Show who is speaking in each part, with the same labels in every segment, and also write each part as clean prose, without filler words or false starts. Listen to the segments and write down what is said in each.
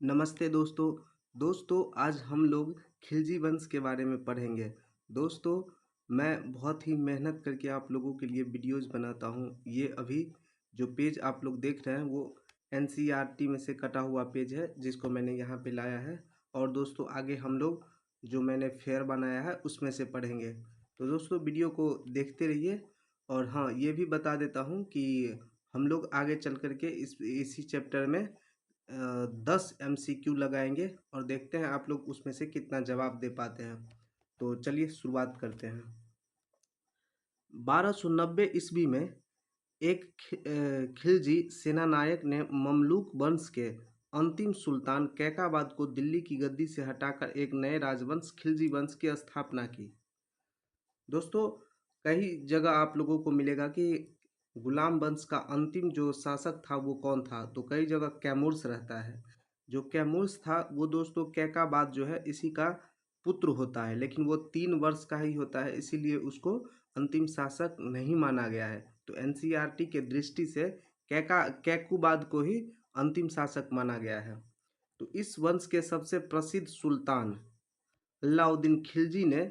Speaker 1: नमस्ते दोस्तों आज हम लोग खिलजी वंश के बारे में पढ़ेंगे। दोस्तों मैं बहुत ही मेहनत करके आप लोगों के लिए वीडियोस बनाता हूँ। ये अभी जो पेज आप लोग देख रहे हैं वो एनसीईआरटी में से कटा हुआ पेज है जिसको मैंने यहाँ पे लाया है। और दोस्तों आगे हम लोग जो मैंने फेयर बनाया है उसमें से पढ़ेंगे। तो दोस्तों वीडियो को देखते रहिए। और हाँ, ये भी बता देता हूँ कि हम लोग आगे चल करके इसी चैप्टर में 10 MCQ लगाएंगे और देखते हैं आप लोग उसमें से कितना जवाब दे पाते हैं। तो चलिए शुरुआत करते हैं। 1290 ईस्वी में एक खिलजी सेनानायक ने ममलूक वंश के अंतिम सुल्तान कैकाबाद को दिल्ली की गद्दी से हटाकर एक नए राजवंश खिलजी वंश की स्थापना की। दोस्तों कई जगह आप लोगों को मिलेगा कि गुलाम वंश का अंतिम जो शासक था वो कौन था, तो कई जगह कैमूर्स रहता है। जो कैमूर्स था वो दोस्तों कैकाबाद जो है इसी का पुत्र होता है, लेकिन वो 3 वर्ष का ही होता है, इसीलिए उसको अंतिम शासक नहीं माना गया है। तो एनसीईआरटी के दृष्टि से कैकुबाद को ही अंतिम शासक माना गया है। तो इस वंश के सबसे प्रसिद्ध सुल्तान अलाउद्दीन खिलजी ने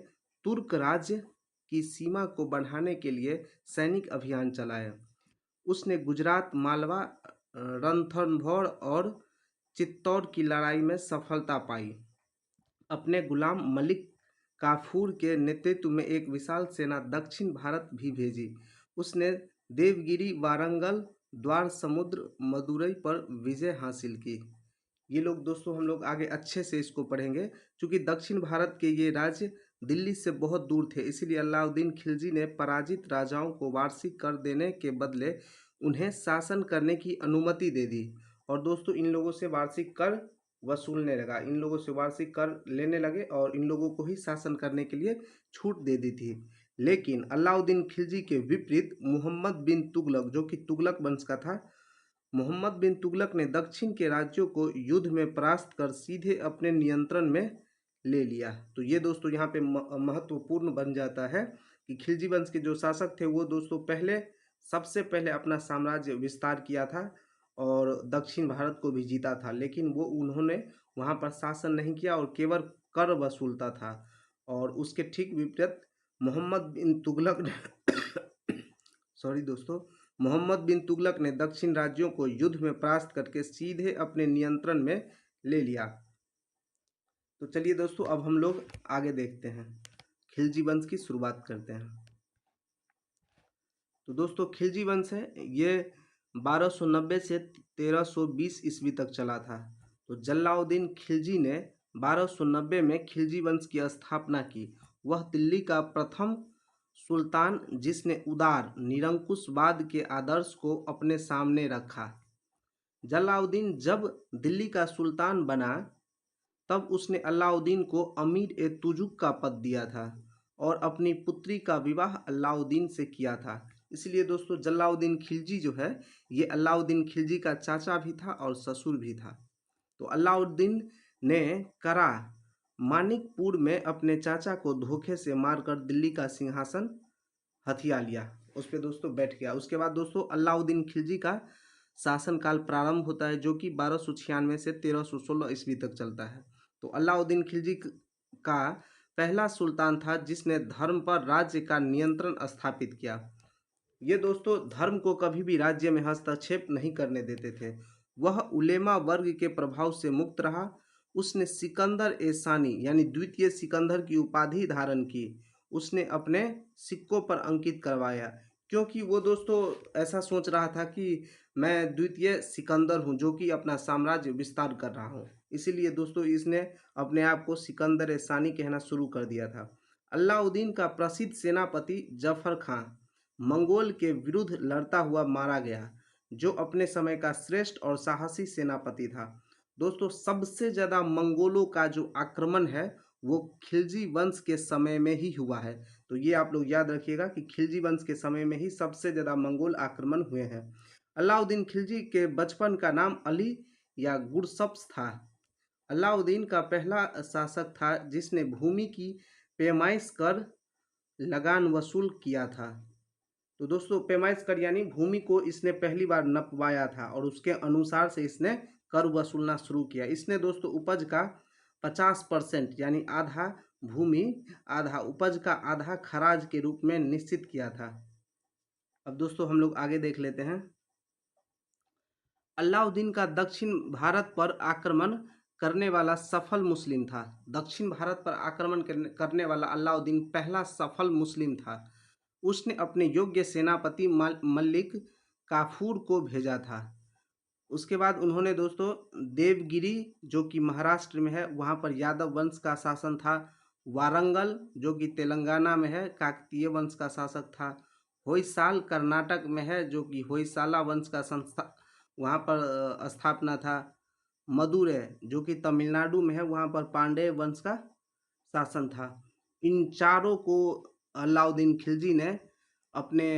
Speaker 1: तुर्क राज्य की सीमा को बढ़ाने के लिए सैनिक अभियान चलाया। उसने गुजरात, मालवा, रणथंभौर और चित्तौड़ की लड़ाई में सफलता पाई। अपने गुलाम मलिक काफूर के नेतृत्व में एक विशाल सेना दक्षिण भारत भी भेजी। उसने देवगिरी, वारंगल, द्वार समुद्र, मदुरई पर विजय हासिल की। ये लोग दोस्तों हम लोग आगे अच्छे से इसको पढ़ेंगे। क्योंकि दक्षिण भारत के ये राज्य दिल्ली से बहुत दूर थे, इसीलिए अलाउद्दीन खिलजी ने पराजित राजाओं को वार्षिक कर देने के बदले उन्हें शासन करने की अनुमति दे दी। और दोस्तों इन लोगों से वार्षिक कर वसूलने लगा, इन लोगों से वार्षिक कर लेने लगे और इन लोगों को ही शासन करने के लिए छूट दे दी थी। लेकिन अलाउद्दीन खिलजी के विपरीत मोहम्मद बिन तुगलक, जो कि तुगलक वंश का था, मोहम्मद बिन तुगलक ने दक्षिण के राज्यों को युद्ध में परास्त कर सीधे अपने नियंत्रण में ले लिया। तो ये दोस्तों यहाँ पे महत्वपूर्ण बन जाता है कि खिलजी वंश के जो शासक थे वो दोस्तों सबसे पहले अपना साम्राज्य विस्तार किया था और दक्षिण भारत को भी जीता था, लेकिन वो उन्होंने वहाँ पर शासन नहीं किया और केवल कर वसूलता था। और उसके ठीक विपरीत मोहम्मद बिन तुगलक ने सॉरी दोस्तों, मोहम्मद बिन तुगलक ने दक्षिण राज्यों को युद्ध में परास्त करके सीधे अपने नियंत्रण में ले लिया। तो चलिए दोस्तों अब हम लोग आगे देखते हैं, खिलजी वंश की शुरुआत करते हैं। तो दोस्तों खिलजी वंश है ये 1290 से 1320 ईस्वी तक चला था। तो जलाउद्दीन खिलजी ने 1290 में खिलजी वंश की स्थापना की। वह दिल्ली का प्रथम सुल्तान जिसने उदार निरंकुशवाद के आदर्श को अपने सामने रखा। जलाउद्दीन जब दिल्ली का सुल्तान बना तब उसने अलाउद्दीन को अमीर ए तुजुक का पद दिया था और अपनी पुत्री का विवाह अलाउद्दीन से किया था। इसलिए दोस्तों जलाउद्दीन खिलजी जो है ये अलाउद्दीन खिलजी का चाचा भी था और ससुर भी था। तो अलाउद्दीन ने करा मानिकपुर में अपने चाचा को धोखे से मारकर दिल्ली का सिंहासन हथिया लिया, उस पर दोस्तों बैठ गया। उसके बाद दोस्तों अलाउद्दीन खिलजी का शासनकाल प्रारंभ होता है जो कि 1296 से 1316 ईस्वी तक चलता है। तो अलाउद्दीन खिलजी का पहला सुल्तान था जिसने धर्म पर राज्य का नियंत्रण स्थापित किया। ये दोस्तों धर्म को कभी भी राज्य में हस्तक्षेप नहीं करने देते थे। वह उलेमा वर्ग के प्रभाव से मुक्त रहा। उसने सिकंदर ए सानी यानी द्वितीय सिकंदर की उपाधि धारण की। उसने अपने सिक्कों पर अंकित करवाया, क्योंकि वो दोस्तों ऐसा सोच रहा था कि मैं द्वितीय सिकंदर हूँ जो कि अपना साम्राज्य विस्तार कर रहा हूँ। इसीलिए दोस्तों इसने अपने आप को सिकंदर ए सानी कहना शुरू कर दिया था। अलाउद्दीन का प्रसिद्ध सेनापति जफर खां मंगोल के विरुद्ध लड़ता हुआ मारा गया, जो अपने समय का श्रेष्ठ और साहसी सेनापति था। दोस्तों सबसे ज़्यादा मंगोलों का जो आक्रमण है वो खिलजी वंश के समय में ही हुआ है। तो ये आप लोग याद रखिएगा कि खिलजी वंश के समय में ही सबसे ज़्यादा मंगोल आक्रमण हुए हैं। अलाउद्दीन खिलजी के बचपन का नाम अली या गुरसप्स था। अलाउद्दीन का पहला शासक था जिसने भूमि की पैमाइश कर लगान वसूल किया था। तो दोस्तों पैमाइश कर यानी भूमि को इसने पहली बार नपवाया था और उसके अनुसार से इसने कर वसूलना शुरू किया। इसने दोस्तों उपज का 50% यानी आधा भूमि, आधा उपज का आधा खराज के रूप में निश्चित किया था। अब दोस्तों हम लोग आगे देख लेते हैं। अलाउद्दीन का दक्षिण भारत पर आक्रमण करने वाला सफल मुस्लिम था। दक्षिण भारत पर आक्रमण करने वाला अलाउद्दीन पहला सफल मुस्लिम था। उसने अपने योग्य सेनापति मलिक काफूर को भेजा था। उसके बाद उन्होंने दोस्तों देवगिरी जो कि महाराष्ट्र में है वहाँ पर यादव वंश का शासन था। वारंगल जो कि तेलंगाना में है काकतीय वंश का शासक था। होयसाल कर्नाटक में है जो कि होयसाला वंश का संस्था वहाँ पर स्थापना था। मदुरै जो कि तमिलनाडु में है वहाँ पर पांड्य वंश का शासन था। इन चारों को अलाउद्दीन खिलजी ने अपने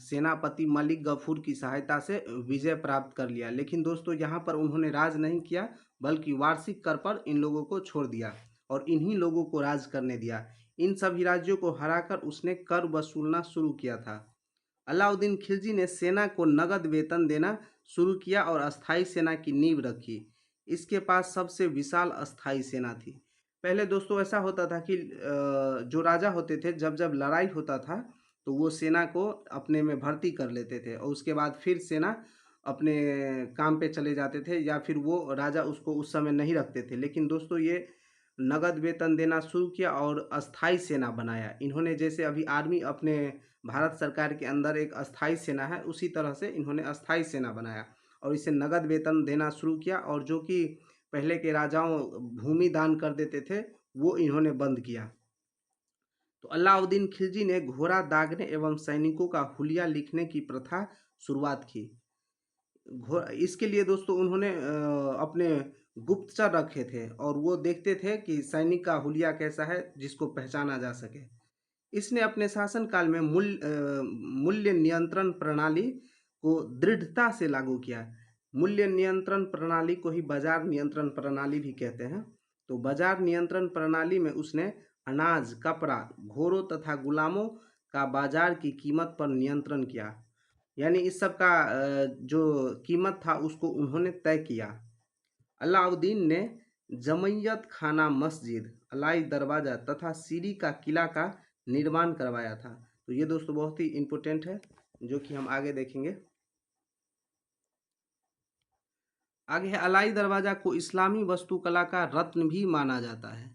Speaker 1: सेनापति मलिक गफूर की सहायता से विजय प्राप्त कर लिया। लेकिन दोस्तों यहाँ पर उन्होंने राज नहीं किया बल्कि वार्षिक कर पर इन लोगों को छोड़ दिया और इन्हीं लोगों को राज करने दिया। इन सभी राज्यों को हराकर उसने कर वसूलना शुरू किया था। अलाउद्दीन खिलजी ने सेना को नगद वेतन देना शुरू किया और अस्थाई सेना की नींव रखी। इसके पास सबसे विशाल अस्थाई सेना थी। पहले दोस्तों ऐसा होता था कि जो राजा होते थे जब जब लड़ाई होता था तो वो सेना को अपने में भर्ती कर लेते थे और उसके बाद फिर सेना अपने काम पे चले जाते थे या फिर वो राजा उसको उस समय नहीं रखते थे। लेकिन दोस्तों ये नगद वेतन देना शुरू किया और अस्थाई सेना बनाया। इन्होंने जैसे अभी आर्मी अपने भारत सरकार के अंदर एक अस्थाई सेना है उसी तरह से इन्होंने अस्थाई सेना बनाया और इसे नगद वेतन देना शुरू किया और जो कि पहले के राजाओं भूमि दान कर देते थे वो इन्होंने बंद किया। तो अलाउद्दीन खिलजी ने घोड़ा दागने एवं सैनिकों का हुलिया लिखने की प्रथा शुरुआत की। इसके लिए दोस्तों उन्होंने अपने गुप्तचर रखे थे और वो देखते थे कि सैनिक का हुलिया कैसा है जिसको पहचाना जा सके। इसने अपने शासनकाल में मूल्य नियंत्रण प्रणाली को दृढ़ता से लागू किया। मूल्य नियंत्रण प्रणाली को ही बाजार नियंत्रण प्रणाली भी कहते हैं। तो बाजार नियंत्रण प्रणाली में उसने अनाज, कपड़ा, घोड़ों तथा गुलामों का बाजार की कीमत पर नियंत्रण किया। यानी इस सब का जो कीमत था उसको उन्होंने तय किया। अलाउद्दीन ने जमैयत खाना मस्जिद, अलाई दरवाज़ा तथा सीरी का किला का निर्माण करवाया था। तो ये दोस्तों बहुत ही इम्पोर्टेंट है जो कि हम आगे देखेंगे। आगे है अलाई दरवाज़ा को इस्लामी वास्तुकला का रत्न भी माना जाता है।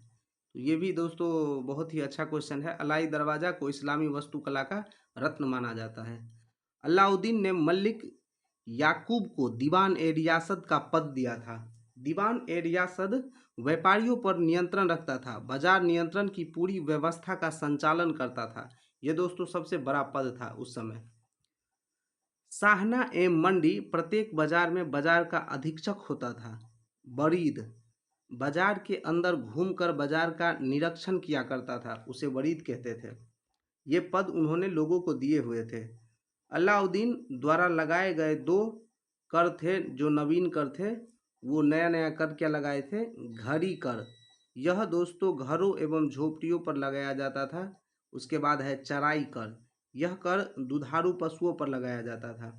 Speaker 1: तो ये भी दोस्तों बहुत ही अच्छा क्वेश्चन है। अलाई दरवाज़ा को इस्लामी वास्तुकला का रत्न माना जाता है। अलाउद्दीन ने मलिक याकूब को दीवान ए रियासत का पद दिया था। दीवान ए रियासत व्यापारियों पर नियंत्रण रखता था, बाजार नियंत्रण की पूरी व्यवस्था का संचालन करता था। ये दोस्तों सबसे बड़ा पद था उस समय। साहना एवं मंडी प्रत्येक बाजार में बाजार का अधीक्षक होता था। वरीद बाजार के अंदर घूमकर बाजार का निरीक्षण किया करता था, उसे वरीद कहते थे। ये पद उन्होंने लोगों को दिए हुए थे। अलाउद्दीन द्वारा लगाए गए दो कर थे जो नवीन कर थे। वो नया नया कर क्या लगाए थे? घड़ी कर। यह दोस्तों घरों एवं झोपड़ियों पर लगाया जाता था। उसके बाद है चराई कर। यह कर दुधारू पशुओं पर लगाया जाता था।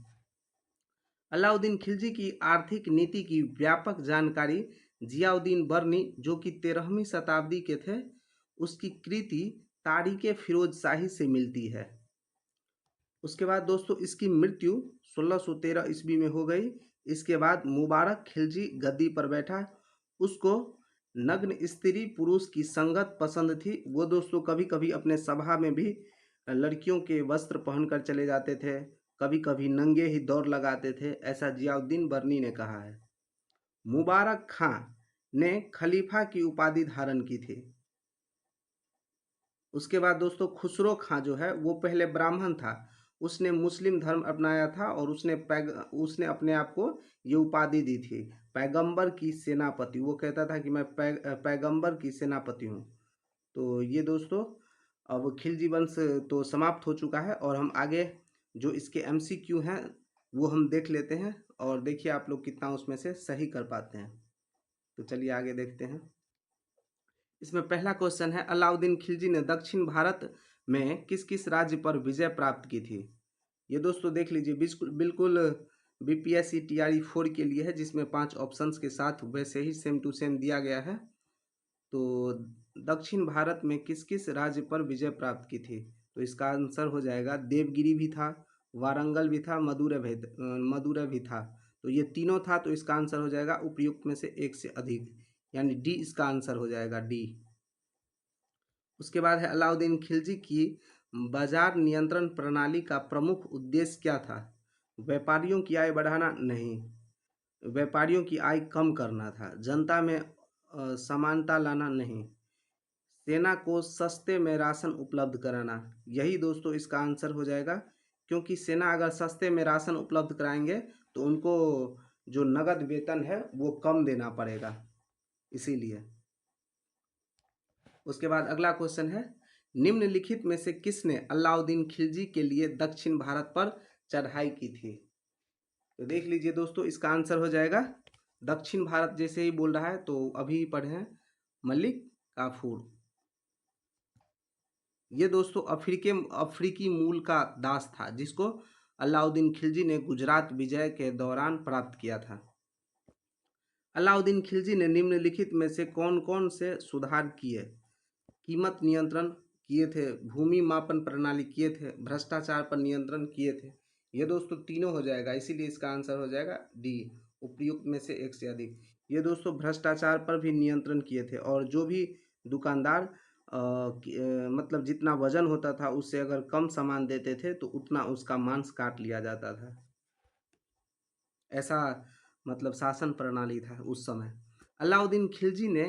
Speaker 1: अलाउद्दीन खिलजी की आर्थिक नीति की व्यापक जानकारी जियाउद्दीन बर्नी जो कि 13वीं शताब्दी के थे उसकी कृति तारीख फिरोज शाही से मिलती है। उसके बाद दोस्तों इसकी मृत्यु 1613 ईस्वी में हो गई। इसके बाद मुबारक खिलजी गद्दी पर बैठा। उसको नग्न स्त्री पुरुष की संगत पसंद थी। वो दोस्तों कभी कभी अपने सभा में भी लड़कियों के वस्त्र पहनकर चले जाते थे, कभी कभी नंगे ही दौड़ लगाते थे, ऐसा जियाउद्दीन बर्नी ने कहा है। मुबारक खां ने खलीफा की उपाधि धारण की थी। उसके बाद दोस्तों खुसरो खां जो है वो पहले ब्राह्मण था। उसने मुस्लिम धर्म अपनाया था और उसने अपने आप को ये उपाधि दी थी पैगंबर की सेनापति। वो कहता था कि मैं पैगंबर की सेनापति हूँ। तो ये दोस्तों अब खिलजी वंश तो समाप्त हो चुका है और हम आगे जो इसके एमसीक्यू हैं वो हम देख लेते हैं और देखिए आप लोग कितना उसमें से सही कर पाते हैं। तो चलिए आगे देखते हैं। इसमें पहला क्वेश्चन है अलाउद्दीन खिलजी ने दक्षिण भारत में किस किस राज्य पर विजय प्राप्त की थी? ये दोस्तों देख लीजिए बिल्कुल बिल्कुल बीपीएससी टीआरई 4 के लिए है, जिसमें 5 ऑप्शंस के साथ वैसे ही सेम टू सेम दिया गया है। तो दक्षिण भारत में किस किस राज्य पर विजय प्राप्त की थी? तो इसका आंसर हो जाएगा देवगिरी भी था, वारंगल भी था, मदुरै भी था। तो ये तीनों था, तो इसका आंसर हो जाएगा उपयुक्त में से एक से अधिक, यानी डी इसका आंसर हो जाएगा, डी। उसके बाद है अलाउद्दीन खिलजी की बाजार नियंत्रण प्रणाली का प्रमुख उद्देश्य क्या था? व्यापारियों की आय बढ़ाना? नहीं, व्यापारियों की आय कम करना था। जनता में समानता लाना? नहीं, सेना को सस्ते में राशन उपलब्ध कराना? यही दोस्तों इसका आंसर हो जाएगा, क्योंकि सेना अगर सस्ते में राशन उपलब्ध कराएंगे तो उनको जो नगद वेतन है वो कम देना पड़ेगा, इसीलिए। उसके बाद अगला क्वेश्चन है, निम्नलिखित में से किसने अलाउद्दीन खिलजी के लिए दक्षिण भारत पर चढ़ाई की थी? तो देख लीजिए दोस्तों, इसका आंसर हो जाएगा दक्षिण भारत, जैसे ही बोल रहा है तो अभी पढ़े हैं, मलिक काफूर। ये दोस्तों अफ्रीकी मूल का दास था, जिसको अलाउद्दीन खिलजी ने गुजरात विजय के दौरान प्राप्त किया था। अलाउद्दीन खिलजी ने निम्नलिखित में से कौन कौन से सुधार किए? कीमत नियंत्रण किए थे, भूमि मापन प्रणाली किए थे, भ्रष्टाचार पर नियंत्रण किए थे। ये दोस्तों तीनों हो जाएगा, इसीलिए इसका आंसर हो जाएगा डी, उपयुक्त में से एक से अधिक। ये दोस्तों भ्रष्टाचार पर भी नियंत्रण किए थे, और जो भी दुकानदार मतलब जितना वजन होता था उससे अगर कम सामान देते थे तो उतना उसका मांस काट लिया जाता था। ऐसा मतलब शासन प्रणाली था उस समय। अलाउद्दीन खिलजी ने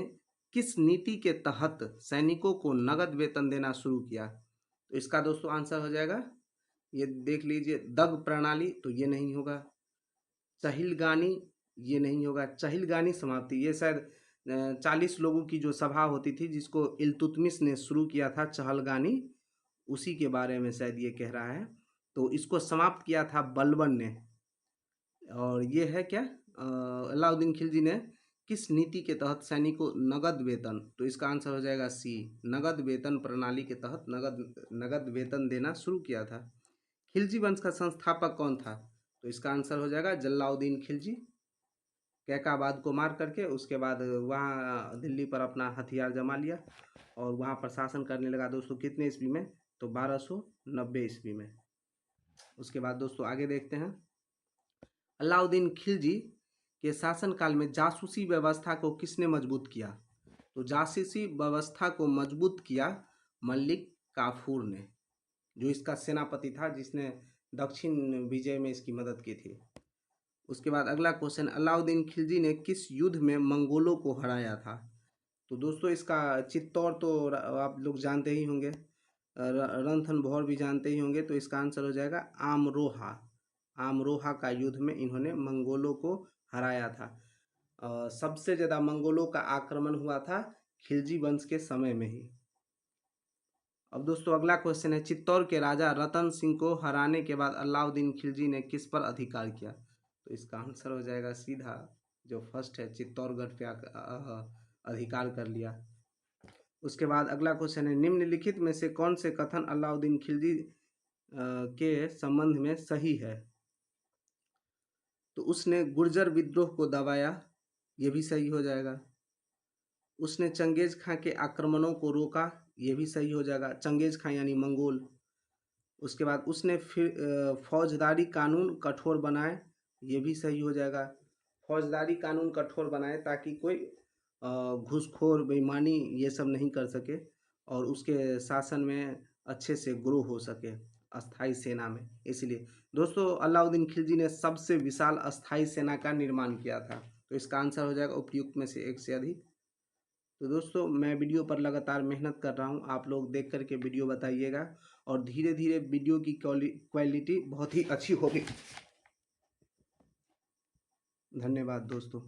Speaker 1: किस नीति के तहत सैनिकों को नगद वेतन देना शुरू किया? तो इसका दोस्तों आंसर हो जाएगा, ये देख लीजिए, दग प्रणाली, तो ये नहीं होगा। चहिलगानी, ये नहीं होगा। चहिलगानी समाप्ति, ये शायद 40 लोगों की जो सभा होती थी जिसको इल्तुतमिश ने शुरू किया था, चहलगानी, उसी के बारे में शायद ये कह रहा है। तो इसको समाप्त किया था बलबन ने। और ये है क्या, अलाउद्दीन खिलजी ने किस नीति के तहत सैनिकों को नगद वेतन? तो इसका आंसर हो जाएगा सी, नगद वेतन प्रणाली के तहत नगद वेतन देना शुरू किया था। खिलजी वंश का संस्थापक कौन था? तो इसका आंसर हो जाएगा जलालुद्दीन खिलजी। कैकाबाद को मार करके उसके बाद वहाँ दिल्ली पर अपना हथियार जमा लिया और वहाँ पर शासन करने लगा दोस्तों, कितने ईस्वी में? तो 1290 ईस्वी में। उसके बाद दोस्तों आगे देखते हैं, अलाउद्दीन खिलजी के शासनकाल में जासूसी व्यवस्था को किसने मजबूत किया? तो जासूसी व्यवस्था को मजबूत किया मलिक काफूर ने, जो इसका सेनापति था, जिसने दक्षिण विजय में इसकी मदद की थी। उसके बाद अगला क्वेश्चन, अलाउद्दीन खिलजी ने किस युद्ध में मंगोलों को हराया था? तो दोस्तों इसका चित्तौड़ तो आप लोग जानते ही होंगे, रणथंभौर भी जानते ही होंगे, तो इसका आंसर हो जाएगा आमरोहा। आमरोहा का युद्ध में इन्होंने मंगोलों को हराया था। सबसे ज़्यादा मंगोलों का आक्रमण हुआ था खिलजी वंश के समय में ही। अब दोस्तों अगला क्वेश्चन है, चित्तौड़ के राजा रतन सिंह को हराने के बाद अलाउद्दीन खिलजी ने किस पर अधिकार किया? तो इसका आंसर हो जाएगा सीधा जो फर्स्ट है, चित्तौड़गढ़ पे अधिकार कर लिया। उसके बाद अगला क्वेश्चन है, निम्नलिखित में से कौन से कथन अलाउद्दीन खिलजी के संबंध में सही है? तो उसने गुर्जर विद्रोह को दबाया, ये भी सही हो जाएगा। उसने चंगेज खां के आक्रमणों को रोका, ये भी सही हो जाएगा, चंगेज खां यानी मंगोल। उसके बाद उसने फिर फौजदारी कानून कठोर बनाए, ये भी सही हो जाएगा। फौजदारी कानून कठोर बनाए ताकि कोई घूसखोर बेईमानी ये सब नहीं कर सके और उसके शासन में अच्छे से ग्रो हो सके अस्थाई सेना में। इसलिए दोस्तों अलाउद्दीन खिलजी ने सबसे विशाल अस्थाई सेना का निर्माण किया था, तो इसका आंसर हो जाएगा उपयुक्त में से एक से अधिक। तो दोस्तों मैं वीडियो पर लगातार मेहनत कर रहा हूँ, आप लोग देख करके वीडियो बताइएगा और धीरे धीरे वीडियो की क्वालिटी बहुत ही अच्छी होगी। धन्यवाद दोस्तों।